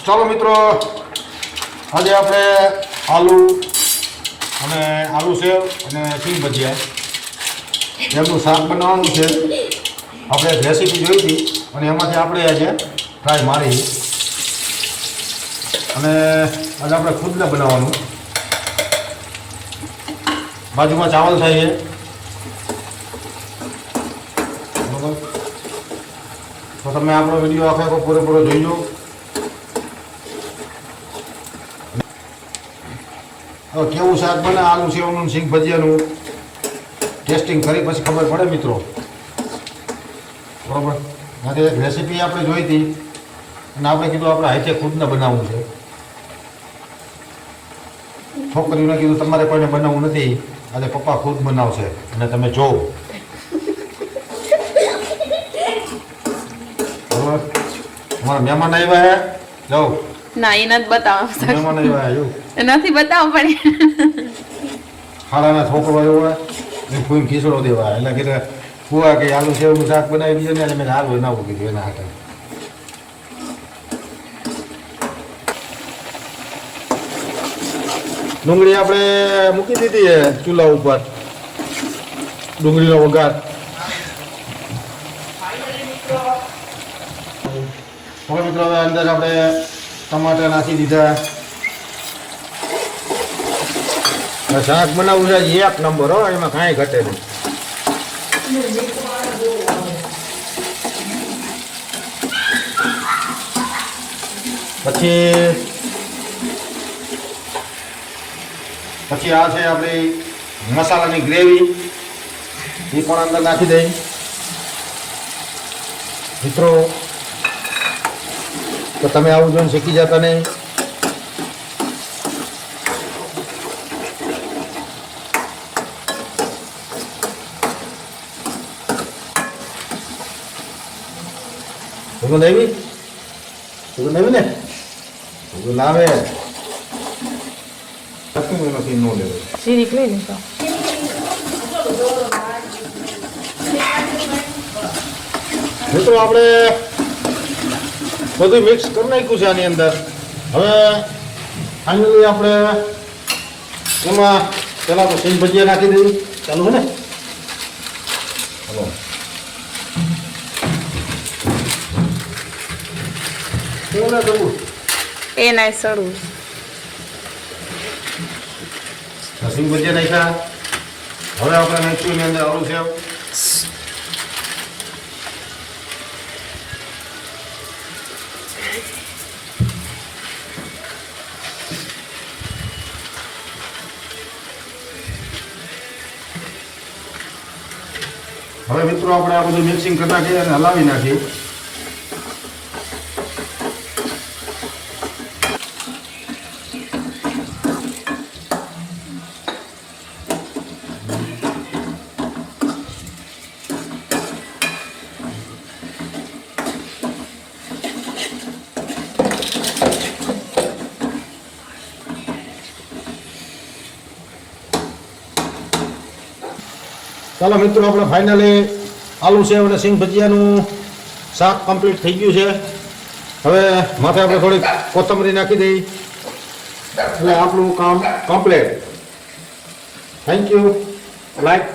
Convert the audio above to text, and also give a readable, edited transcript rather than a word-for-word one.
ચાલો મિત્રો, આજે આપણે આલુ સેવ અને સિંગ ભજીયા એમનું શાક બનાવવાનું છે. આપણે રેસીપી જોઈ હતી અને એમાંથી આપણે આજે ટ્રાય મારી અને આજે આપણે ખુદને બનાવવાનું. બાજુમાં ચાવલ થાય છે બરાબર. તો તમે આપણો વિડીયો આખો પૂરેપૂરો જોઈજો. હવે કેવું શાક બને આલુ સેવનું સિંગ ભજીયાનું ટેસ્ટિંગ કરી પછી ખબર પડે મિત્રો બરાબર. માટે એક રેસીપી આપણે જોઈ હતી અને આપણે કીધું આપણે હાથે ખુદને બનાવવું છે. છોકરીઓને કીધું તમારે કોઈને બનાવવું નથી, આજે પપ્પા ખુદ બનાવશે અને તમે જોવો બરાબર. અમારા મહેમાન આવ્યા હે જાઓ ના એ નથી બતાવવા મહેમાન આવ્યા એવું નથી બતાવવા પડે. ખાડાના છોકરો આવ્યો હોય એ ફૂઈને ખીચડો દેવા એટલે કીધું ફુવા કે આલુ સેવનું શાક બનાવી દીધું ને એટલે મેં હાલ બનાવવું કીધું એના હાથે. ડુંગળી આપણે મૂકી દીધી ચૂલા ઉપર, ડુંગળીનો વઘાર. હવે મિત્રો હવે અંદર આપણે ટમાટર નાખી દીધા. શાક બનાવવું છે એક નંબર હો, એમાં કાંઈ ઘટે નહીં. પછી આ છે આપણી મસાલાની ગ્રેવી, એ પણ અંદર નાખી દઈ. મિત્રો તો તમે આવું જોઈને શીખી જતા નહીં. નવી ને લાવે નથી નો લેવો. મિત્રો આપણે બધું મિક્સ કરી નાખ્યું છે આની અંદર. હવે ફાઇનલી આપણે એમાં પેલા તો સિંગ ભજીયા નાખી દઈએ. ચાલુ છે ને? હલો એ નાય સડું સિંગ ભજીયા નાખ્યા. હવે આપણે નાખ્યું એની અંદર આલુ સેવ. હવે મિત્રો આપણે આ બધું મિક્સિંગ કરી નાખીએ અને હલાવી નાખીએ. ચાલો મિત્રો, આપણે ફાઇનલી આલુ સેવ અને સિંગ ભજીયાનું શાક કમ્પ્લીટ થઈ ગયું છે. હવે માથે આપણે થોડીક કોથમરી નાખી દઈએ એટલે આપણું કામ કમ્પ્લીટ. Thank you. લાઈક